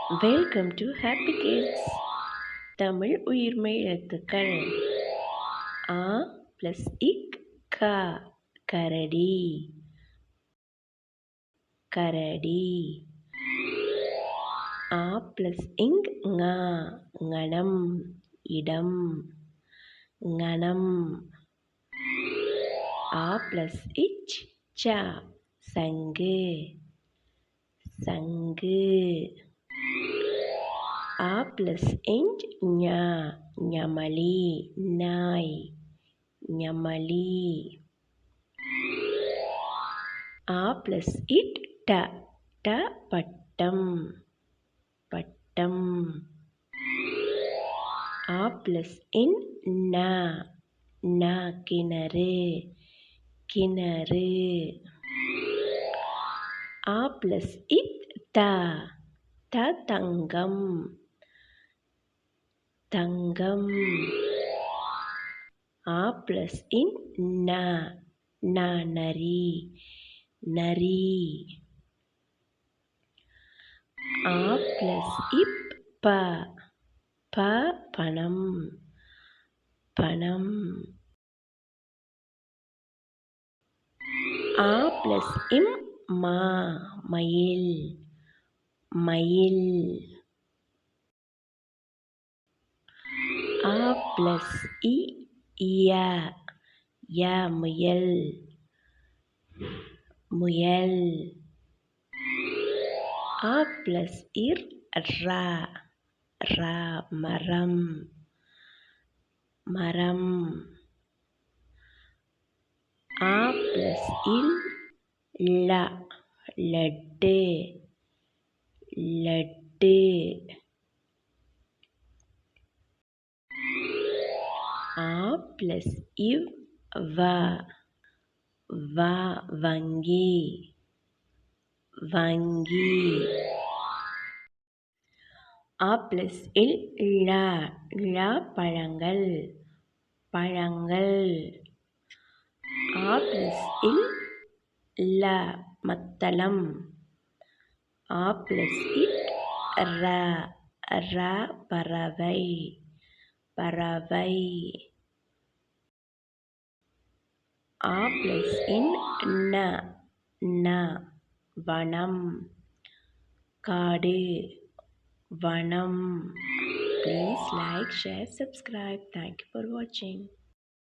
Welcome to happy kids. Tamil உயிர்மெய் எழுத்துக்கள். ஆ plus இக் கா, கரடி கரடி. ஆ ப்ளஸ் இங் ஙா, ங்கணம் இடம் ங்கணம். ஆ ப்ளஸ் இச் சா, சங்கு சங்கு. ஆ ப்ளஸ் இஞ்ச் ஞா, ஞமலி நாய் ஞமலி. ஆ ப்ளஸ் இட் ட, ட பட்டம் பட்டம். ஆ ப்ளஸ் இன் ந, ந கிணறு கிணறு. ஆ ப்ளஸ் இத் த, த தங்கம் தங்கம். ஆ ப்ளஸ் இன் ந, ந நரி நரி. ஆ ப்ளஸ் இப் ப, ப பணம் பணம். ஆ ப்ளஸ் இம் மா, மயில் மயில். ஆ ப்ளஸ் இ ய, ய முயல் முயல். ஆ ப்ளஸ் இர் ர, ர மரம் மரம். ஆ ப்ளஸ் இல் ல, லட்டு லட்டு. ஆ ப்ளஸ் இவ் வ, வ வங்கி வங்கி. ஆ ப்ளஸ் இல் ழ, ழ பழங்கள் பழங்கள். ஆ ப்ளஸ் இல் ல, மத்தளம். ஆ ப்ளஸ் இட் ர, ர பறவை பறவை. ஆ ப்ளஸ் இன் ந, ந வனம் காடு வனம். Please like, share, subscribe. Thank you for watching.